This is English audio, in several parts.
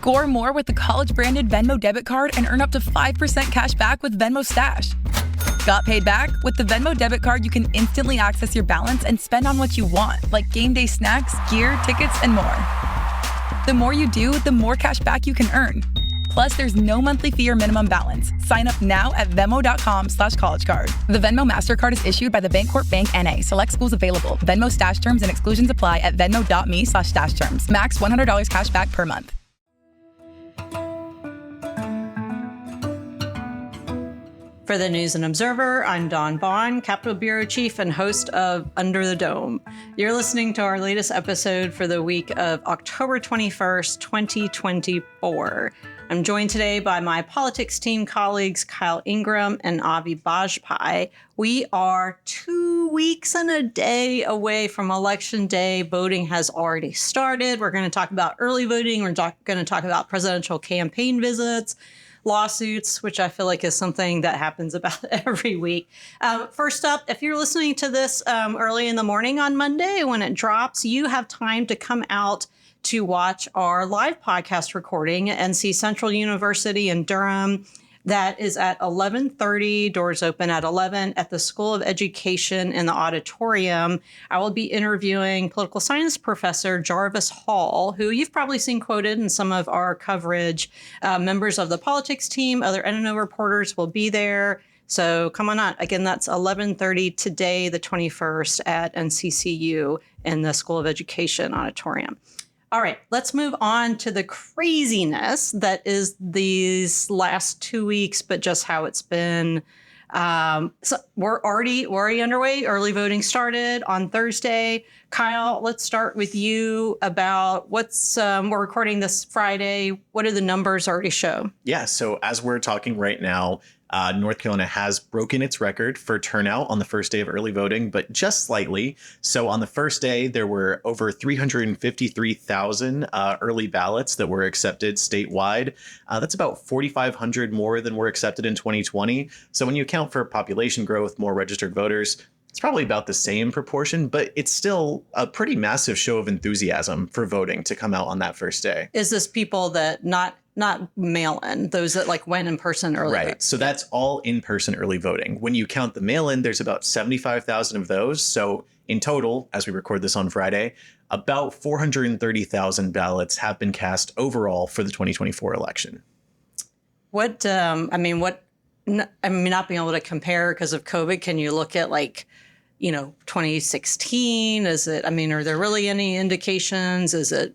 Score more with the college-branded Venmo debit card and earn up to 5% cash back with Venmo Stash. Got paid back? With the Venmo debit card, you can instantly access your balance and spend on what you want, like game day snacks, gear, tickets, and more. The more you do, the more cash back you can earn. Plus, there's no monthly fee or minimum balance. Sign up now at Venmo.com/collegecard. The Venmo MasterCard is issued by the Bancorp Bank N.A. Select schools available. Venmo Stash terms and exclusions apply at venmo.me/stash terms. Max $100 cash back per month. For the News and Observer, I'm Dawn Vaughan, Capitol Bureau Chief and host of Under the Dome. You're listening to our latest episode for the week of October 21st, 2024. I'm joined today by my politics team colleagues, Kyle Ingram and Avi Bajpai. We are 2 weeks and a day away from Election Day. Voting has already started. We're going to talk about early voting. We're going to talk about presidential campaign visits, lawsuits, which I feel like is something that happens about every week. First up, if you're listening to this early in the morning on Monday when it drops, you have time to come out to watch our live podcast recording at NC Central University in Durham. That is at 11:30. Doors open at 11 at the School of Education in the auditorium. I will be interviewing political science professor Jarvis Hall, who you've probably seen quoted in some of our coverage. Members of the politics team, other NNO reporters will be there. So come on out. Again, that's 11:30 today, the 21st at NCCU in the School of Education auditorium. All right, let's move on to the craziness that is these last 2 weeks, but just how it's been. So we're already underway. Early voting started on Thursday. Kyle, let's start with you about what's, we're recording this Friday. What do the numbers already show? Yeah, so as we're talking right now, North Carolina has broken its record for turnout on the first day of early voting, but just slightly. So on the first day, there were over 353,000 early ballots that were accepted statewide. That's about 4,500 more than were accepted in 2020. So when you account for population growth, more registered voters, it's probably about the same proportion, but it's still a pretty massive show of enthusiasm for voting to come out on that first day. Is this people that not mail-in, those that like went in person early? Right. So that's all in-person early voting. When you count the mail-in, there's about 75,000 of those. So in total, as we record this on Friday, about 430,000 ballots have been cast overall for the 2024 election. Not being able to compare because of COVID, can you look at 2016? Are there really any indications? Is it,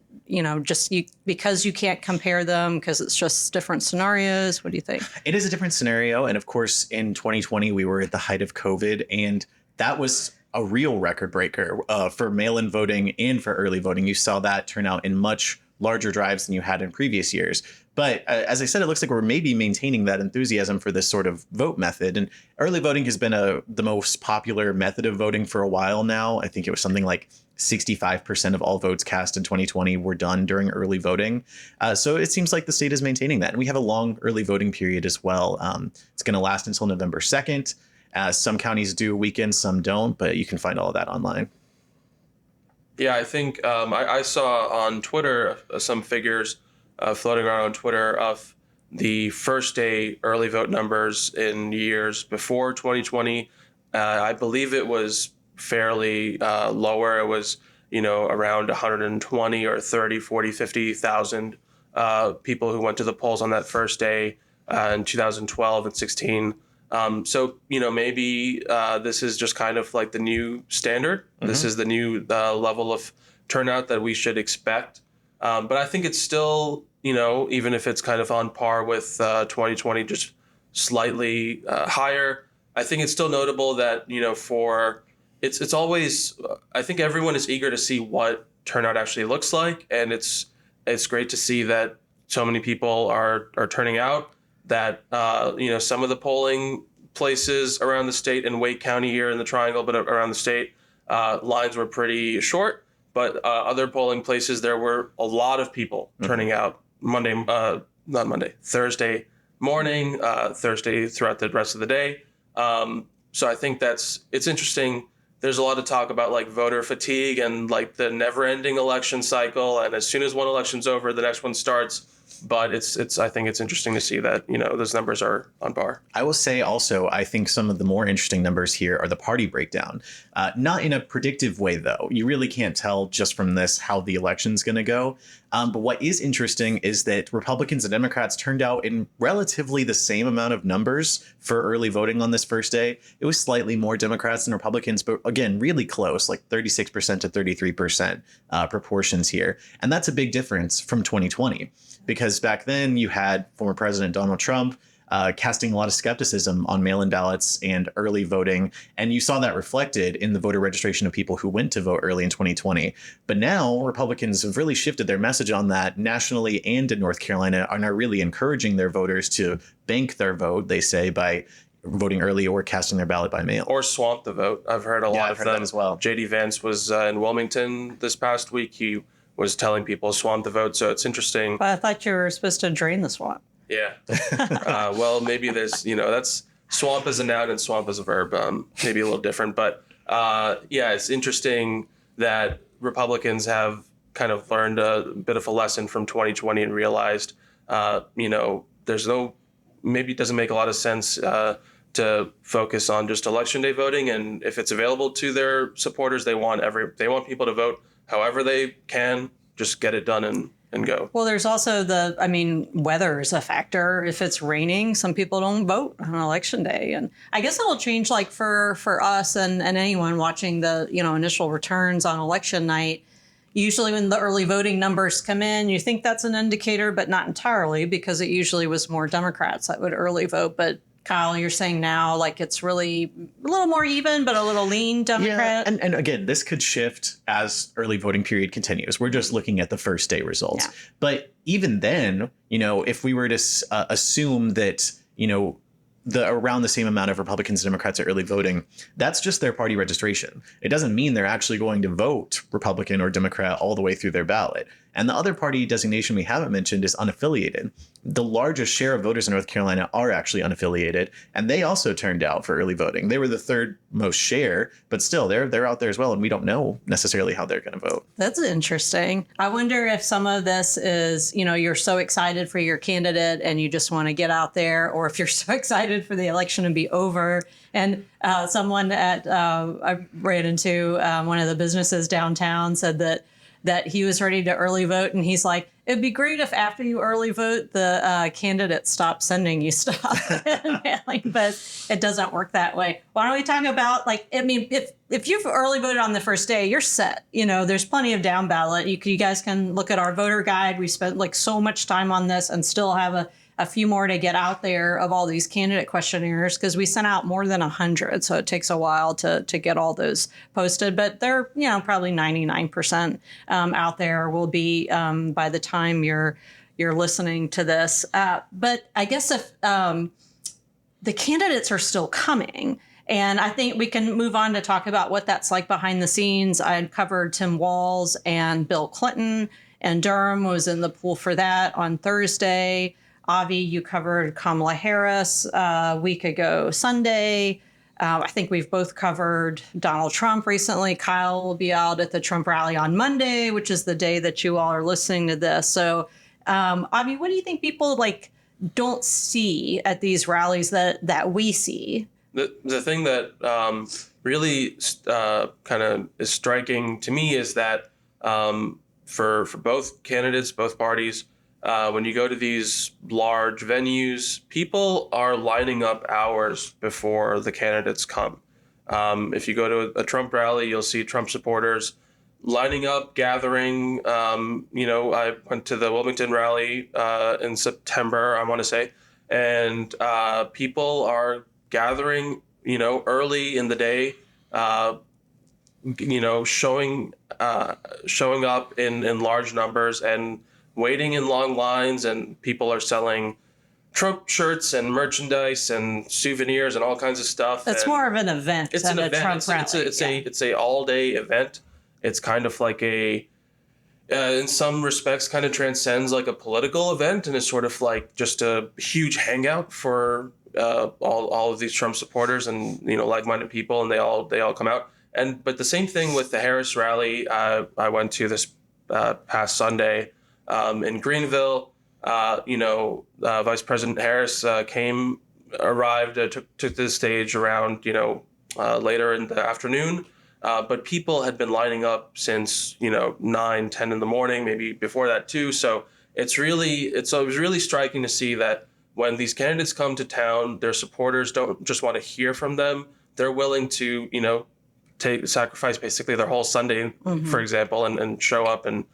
because you can't compare them because it's just different scenarios? What do you think? It is a different scenario. And of course, in 2020, we were at the height of COVID, and that was a real record breaker for mail-in voting and for early voting. You saw that turn out in much larger drives than you had in previous years. But as I said, it looks like we're maybe maintaining that enthusiasm for this sort of vote method. And early voting has been the most popular method of voting for a while now. I think it was something like 65% of all votes cast in 2020 were done during early voting. So it seems like the state is maintaining that. And we have a long early voting period as well. It's going to last until November 2nd. Some counties do weekends, some don't, but you can find all of that online. Yeah, I think I saw on Twitter some figures floating around on Twitter of the first day early vote numbers in years before 2020. I believe it was fairly lower. It was, around 120 or 30, 40, 50,000 people who went to the polls on that first day in 2012 and 16. So, maybe this is just kind of like the new standard. Mm-hmm. This is the new level of turnout that we should expect. But I think it's still, even if it's kind of on par with 2020, just slightly higher, I think it's still notable that, it's always, I think everyone is eager to see what turnout actually looks like. And it's great to see that so many people are turning out. That, some of the polling places around the state in Wake County here in the Triangle, but around the state, lines were pretty short. But other polling places, there were a lot of people turning out Thursday morning, Thursday throughout the rest of the day. So I think it's interesting there's a lot of talk about like voter fatigue and like the never-ending election cycle, and as soon as one election's over, the next one starts. But I think it's interesting to see that, those numbers are on par. I will say also, I think some of the more interesting numbers here are the party breakdown. Not in a predictive way, though. You really can't tell just from this how the election's going to go. But what is interesting is that Republicans and Democrats turned out in relatively the same amount of numbers for early voting on this first day. It was slightly more Democrats than Republicans, but again, really close, like 36% to 33% proportions here. And that's a big difference from 2020. Because back then you had former President Donald Trump casting a lot of skepticism on mail-in ballots and early voting. And you saw that reflected in the voter registration of people who went to vote early in 2020. But now Republicans have really shifted their message on that nationally and in North Carolina, are now really encouraging their voters to bank their vote, they say, by voting early or casting their ballot by mail. Or swamp the vote. I've heard a lot of them that as well. J.D. Vance was in Wilmington this past week. He was telling people swamp the vote. So it's interesting. But I thought you were supposed to drain the swamp. Yeah. Well, maybe there's, that's swamp as a noun and swamp as a verb, maybe a little different. But it's interesting that Republicans have kind of learned a bit of a lesson from 2020 and realized, maybe it doesn't make a lot of sense to focus on just election day voting. And if it's available to their supporters, they want people to vote however they can, just get it done and go. Well, there's also weather is a factor. If it's raining, some people don't vote on election day. And I guess it'll change like for us and anyone watching the, initial returns on election night. Usually when the early voting numbers come in, you think that's an indicator, but not entirely, because it usually was more Democrats that would early vote. But Kyle, you're saying now like it's really a little more even, but a little lean Democrat. Yeah, and again, this could shift as early voting period continues. We're just looking at the first day results. Yeah. But even then, if we were to assume that, around the same amount of Republicans and Democrats are early voting, that's just their party registration. It doesn't mean they're actually going to vote Republican or Democrat all the way through their ballot. And the other party designation we haven't mentioned is unaffiliated. The largest share of voters in North Carolina are actually unaffiliated, and they also turned out for early voting. They were the third most share, but still they're out there as well, and we don't know necessarily how they're going to vote. That's interesting. I wonder if some of this is, you're so excited for your candidate and you just want to get out there, or if you're so excited for the election to be over. And someone I ran into one of the businesses downtown said that he was ready to early vote. And he's like, it'd be great if after you early vote, the candidate stopped sending you stuff and mailing, but it doesn't work that way. Why don't we talk about if you've early voted on the first day, you're set. There's plenty of down ballot. You guys can look at our voter guide. We spent so much time on this and still have a few more to get out there of all these candidate questionnaires, because we sent out more than 100. So it takes a while to get all those posted, but they're, probably 99% out there will be by the time you're listening to this. But I guess if the candidates are still coming, and I think we can move on to talk about what that's like behind the scenes. I had covered Tim Walz and Bill Clinton, and Durham was in the pool for that on Thursday. Avi, you covered Kamala Harris a week ago Sunday. I think we've both covered Donald Trump recently. Kyle will be out at the Trump rally on Monday, which is the day that you all are listening to this. So, Avi, what do you think people don't see at these rallies that we see? The thing that really kind of is striking to me is that for both candidates, both parties, when you go to these large venues, people are lining up hours before the candidates come. If you go to a Trump rally, you'll see Trump supporters lining up, gathering. I went to the Wilmington rally in September, I want to say, and people are gathering, early in the day, showing up in large numbers and waiting in long lines, and people are selling Trump shirts and merchandise and souvenirs and all kinds of stuff. It's more of an event. It's an event. Trump rally. It's a all day event. It's kind of like in some respects, kind of transcends like a political event, and it's sort of like just a huge hangout for all of these Trump supporters and like-minded people, and they all come out. But the same thing with the Harris rally I went to this past Sunday in Greenville. Vice President Harris arrived, took the stage around, later in the afternoon. But people had been lining up since, 9, 10 in the morning, maybe before that too. So it was really striking to see that when these candidates come to town, their supporters don't just want to hear from them. They're willing to, sacrifice basically their whole Sunday, for example, and show up and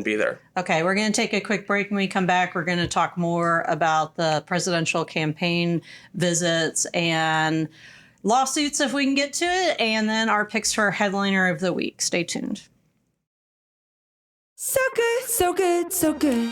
be there. Okay, we're going to take a quick break. When we come back, we're going to talk more about the presidential campaign visits and lawsuits if we can get to it, and then our picks for headliner of the week. Stay tuned. So good, so good, so good.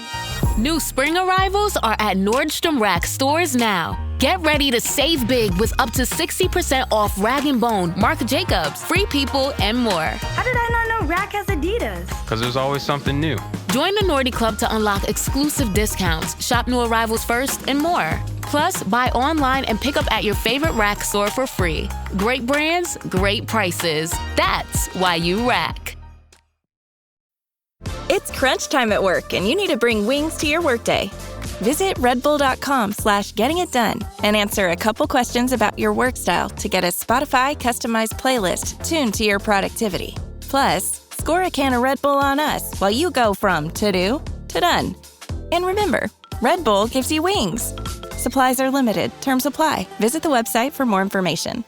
New spring arrivals are at Nordstrom Rack stores now. Get ready to save big with up to 60% off Rag & Bone, Marc Jacobs, Free People, and more. How did I not know Rack has Adidas? Because there's always something new. Join the Nordy Club to unlock exclusive discounts, shop new arrivals first, and more. Plus, buy online and pick up at your favorite Rack store for free. Great brands, great prices. That's why you Rack. It's crunch time at work, and you need to bring wings to your workday. Visit redbull.com/gettingitdone and answer a couple questions about your work style to get a Spotify customized playlist tuned to your productivity. Plus, score a can of Red Bull on us while you go from to-do to done. And remember, Red Bull gives you wings. Supplies are limited. Terms apply. Visit the website for more information.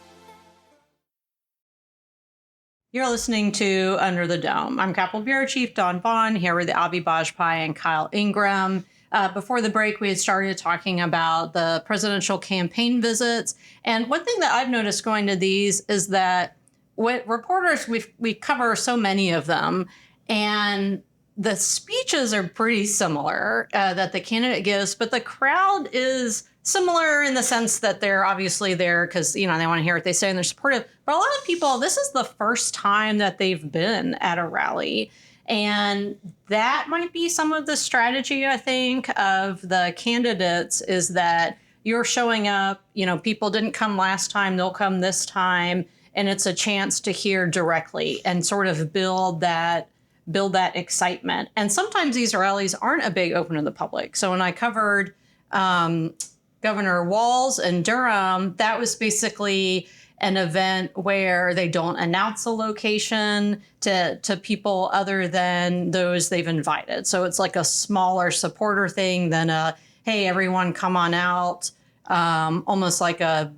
You're listening to Under the Dome. I'm Capitol Bureau Chief Dawn Vaughan, here with Avi Bajpai and Kyle Ingram. Before the break, we had started talking about the presidential campaign visits. And one thing that I've noticed going to these is that with reporters, we cover so many of them, and the speeches are pretty similar that the candidate gives, but the crowd is similar in the sense that they're obviously there because, they want to hear what they say and they're supportive. But a lot of people, this is the first time that they've been at a rally. And that might be some of the strategy, I think, of the candidates is that you're showing up, people didn't come last time, they'll come this time. And it's a chance to hear directly and sort of build that excitement. And sometimes these rallies aren't a big open to the public. So when I covered Governor Walz in Durham, that was basically an event where they don't announce a location to people other than those they've invited. So it's like a smaller supporter thing than hey, everyone come on out, almost like a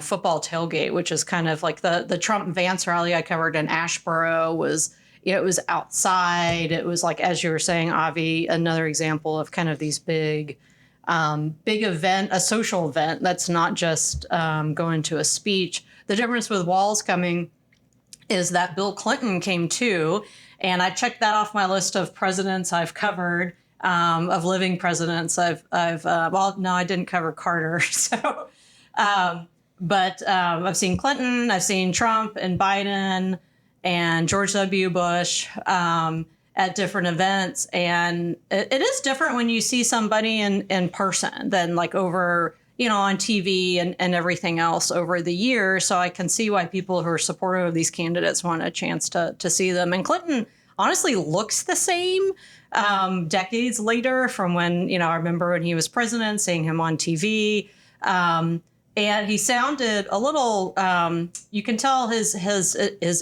football tailgate, which is kind of like the Trump Vance rally I covered in Asheboro was, it was outside. It was like, as you were saying, Avi, another example of kind of these big event, a social event that's not just going to a speech. The difference with Walz coming is that Bill Clinton came too, and I checked that off my list of presidents I've covered, of living presidents. Well, no, I didn't cover Carter, so, but I've seen Clinton, I've seen Trump and Biden and George W. Bush at different events. And it is different when you see somebody in person than like over, on TV and everything else over the years. So I can see why people who are supportive of these candidates want a chance to see them. And Clinton honestly looks the same decades later from when, I remember when he was president, seeing him on TV. And he sounded a little, you can tell his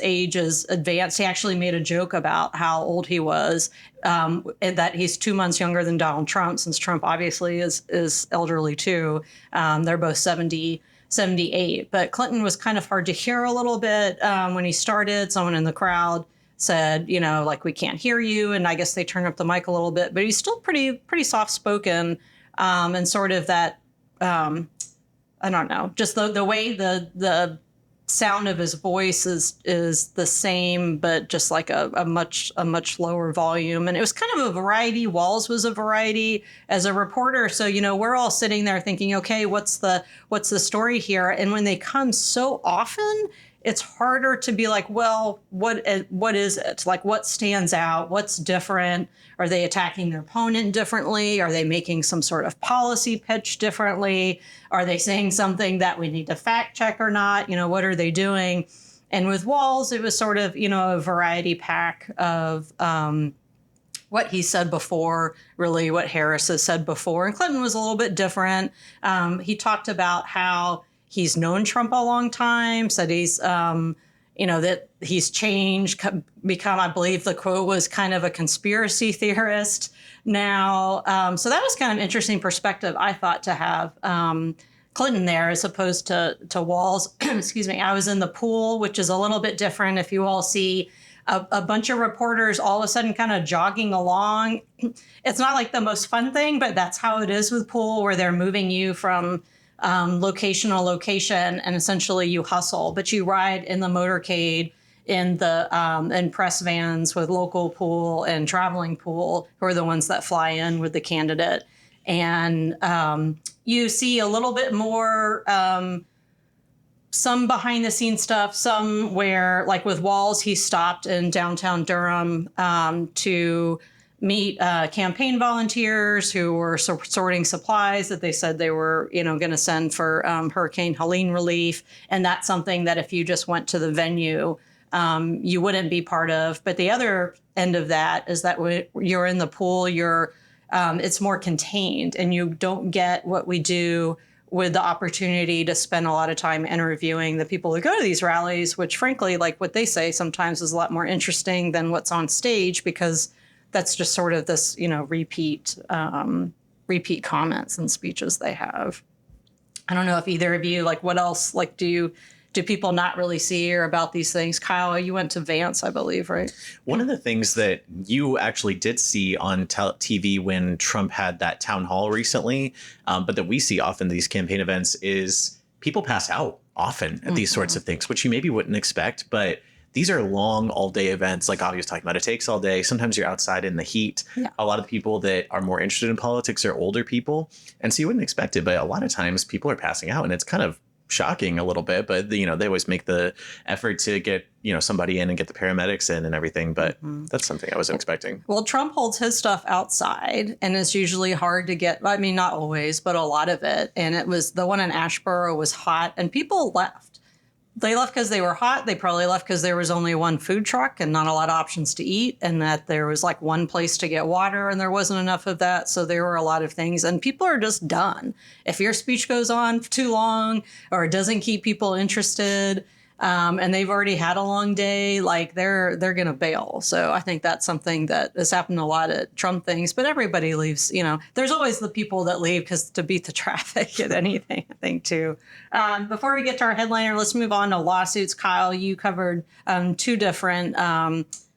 age is advanced. He actually made a joke about how old he was, and that he's 2 months younger than Donald Trump, since Trump obviously is elderly too. They're both 70, 78. But Clinton was kind of hard to hear a little bit when he started. Someone in the crowd said, like, we can't hear you. And I guess they turned up the mic a little bit, but he's still pretty soft-spoken, and sort of that, I don't know, just the way the sound of his voice is the same, but just like a much lower volume. And it was kind of a variety. Walz was a variety as a reporter. So, we're all sitting there thinking, okay, what's the story here? And when they come so often, it's harder to be like, well, what is it? Like, what stands out? What's different? Are they attacking their opponent differently? Are they making some sort of policy pitch differently? Are they saying something that we need to fact check or not? What are they doing? And with Walz, it was sort of, a variety pack of what he said before, really what Harris has said before. And Clinton was a little bit different. He talked about how he's known Trump a long time, said he's, that he's changed, become, I believe the quote was, kind of a conspiracy theorist now. So that was kind of an interesting perspective, I thought, to have Clinton there as opposed to Walz. Excuse me. I was in the pool, which is a little bit different. If you all see a bunch of reporters all of a sudden kind of jogging along, it's not like the most fun thing, but that's how it is with pool, where they're moving you from location to location, and essentially you hustle, but you ride in the motorcade in the in press vans with local pool and traveling pool, who are the ones that fly in with the candidate. And you see a little bit more some behind the scenes stuff, some where, like with Walz, he stopped in downtown Durham to meet campaign volunteers who were sorting supplies that they said they were, going to send for Hurricane Helene relief. And that's something that if you just went to the venue, you wouldn't be part of. But the other end of that is that when you're in the pool, it's more contained, and you don't get what we do with the opportunity to spend a lot of time interviewing the people who go to these rallies, which frankly, like what they say sometimes is a lot more interesting than what's on stage, because that's just sort of this, repeat comments and speeches they have. I don't know if either of you, like, what else, like, do people not really see or about these things? Kyle, you went to Vance, I believe, right? One of the things that you actually did see on TV when Trump had that town hall recently, but that we see often these campaign events, is people pass out often at these sorts of things, which you maybe wouldn't expect. But these are long all-day events, like Avi was talking about. It takes all day. Sometimes you're outside in the heat. Yeah. A lot of the people that are more interested in politics are older people. And so you wouldn't expect it. But a lot of times people are passing out, and it's kind of shocking a little bit, but they always make the effort to get somebody in and get the paramedics in and everything, but that's something I wasn't expecting. Well, Trump holds his stuff outside, and it's usually hard to get. I mean, not always, but a lot of it. And it was the one in Asheboro was hot, and people left. They left because they were hot. They probably left because there was only one food truck and not a lot of options to eat, and that there was like one place to get water and there wasn't enough of that. So there were a lot of things, and people are just done. If your speech goes on too long or it doesn't keep people interested, and they've already had a long day, like they're going to bail. So I think that's something that has happened a lot at Trump things, but everybody leaves, there's always the people that leave because to beat the traffic at anything, I think, too. Before we get to our headliner, let's move on to lawsuits. Kyle, you covered two different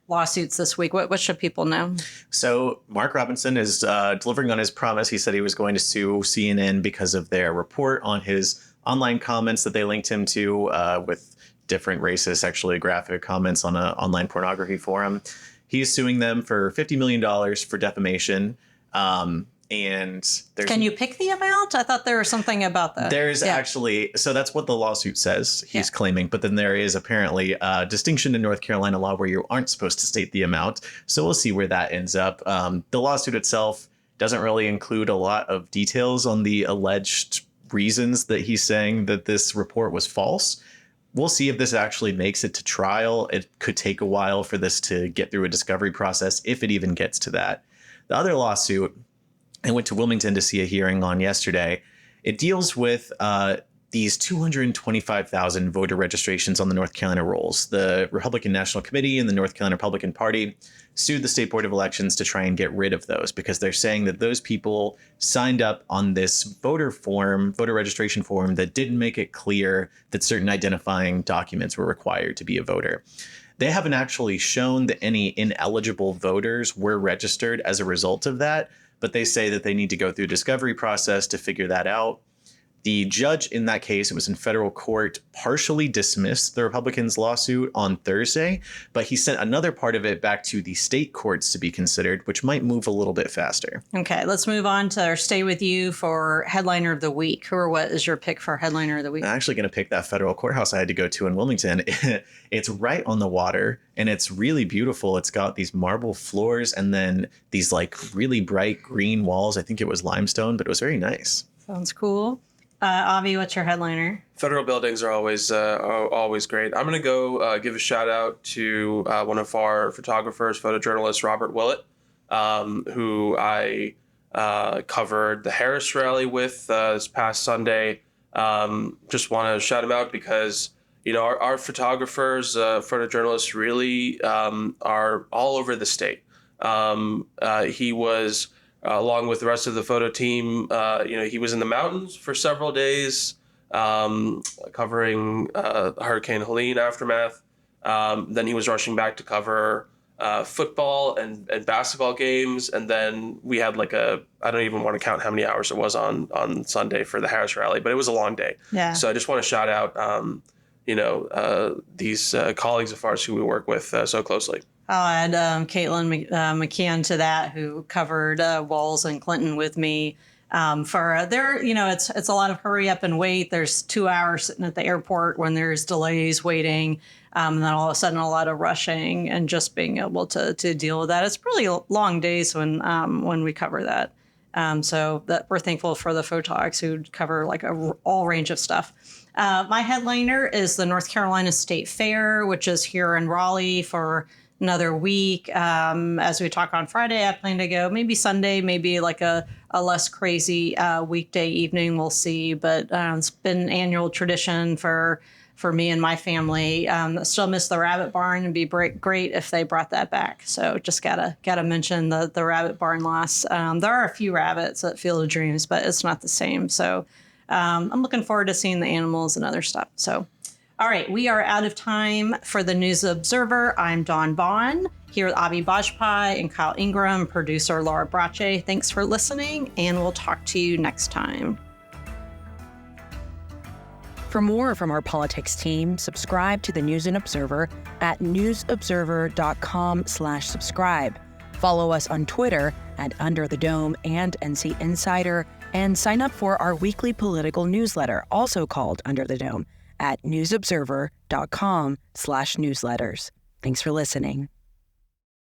lawsuits this week. What should people know? So Mark Robinson is delivering on his promise. He said he was going to sue CNN because of their report on his online comments that they linked him to with different racist, sexually graphic comments on an online pornography forum. He's suing them for $50 million for defamation. And there's... Can you pick the amount? I thought there was something about that. There's actually, so that's what the lawsuit says he's claiming, but then there is apparently a distinction in North Carolina law where you aren't supposed to state the amount. So we'll see where that ends up. The lawsuit itself doesn't really include a lot of details on the alleged reasons that he's saying that this report was false. We'll see if this actually makes it to trial. It could take a while for this to get through a discovery process, if it even gets to that. The other lawsuit, I went to Wilmington to see a hearing on yesterday. It deals with these 225,000 voter registrations on the North Carolina rolls. The Republican National Committee and the North Carolina Republican Party sued the State Board of Elections to try and get rid of those, because they're saying that those people signed up on this voter registration form that didn't make it clear that certain identifying documents were required to be a voter. They haven't actually shown that any ineligible voters were registered as a result of that, but they say that they need to go through a discovery process to figure that out. The judge in that case, it was in federal court, partially dismissed the Republicans' lawsuit on Thursday, but he sent another part of it back to the state courts to be considered, which might move a little bit faster. Okay, let's move on to our Stay With You for Headliner of the Week. Who or what is your pick for Headliner of the Week? I'm actually going to pick that federal courthouse I had to go to in Wilmington. It's right on the water, and it's really beautiful. It's got these marble floors and then these like really bright green walls. I think it was limestone, but it was very nice. Sounds cool. Avi, what's your headliner? Federal buildings are always great. I'm going to go give a shout out to one of our photographers, photojournalist Robert Willett, who I covered the Harris rally with this past Sunday. Just want to shout him out because our photographers, photojournalists, really are all over the state. He was. Along with the rest of the photo team, he was in the mountains for several days, covering Hurricane Helene aftermath. Then he was rushing back to cover football and basketball games. And then we had I don't even want to count how many hours it was on Sunday for the Harris rally, but it was a long day. Yeah. So I just want to shout out, these colleagues of ours who we work with so closely. I'll add Caitlin McKeon to that, who covered Walls and Clinton with me. It's a lot of hurry up and wait. There's 2 hours sitting at the airport when there's delays waiting, and then all of a sudden a lot of rushing and just being able to deal with that. It's really long days when we cover that. So that we're thankful for the photogs who cover all range of stuff. My headliner is the North Carolina State Fair, which is here in Raleigh for another week. As we talk on Friday, I plan to go maybe Sunday, maybe a less crazy weekday evening. We'll see. But it's been an annual tradition for me and my family. Still miss the Rabbit Barn. It'd be great if they brought that back. So just gotta mention the Rabbit Barn loss. There are a few rabbits at Field of Dreams, but it's not the same. So I'm looking forward to seeing the animals and other stuff. So. All right, we are out of time for the News Observer. I'm Dawn Vaughan, here with Avi Bajpai and Kyle Ingram, producer Laura Brache. Thanks for listening, and we'll talk to you next time. For more from our politics team, subscribe to the News and Observer at newsobserver.com/subscribe. Follow us on Twitter at Under the Dome and NC Insider, and sign up for our weekly political newsletter, also called Under the Dome, at newsobserver.com/newsletters. Thanks for listening.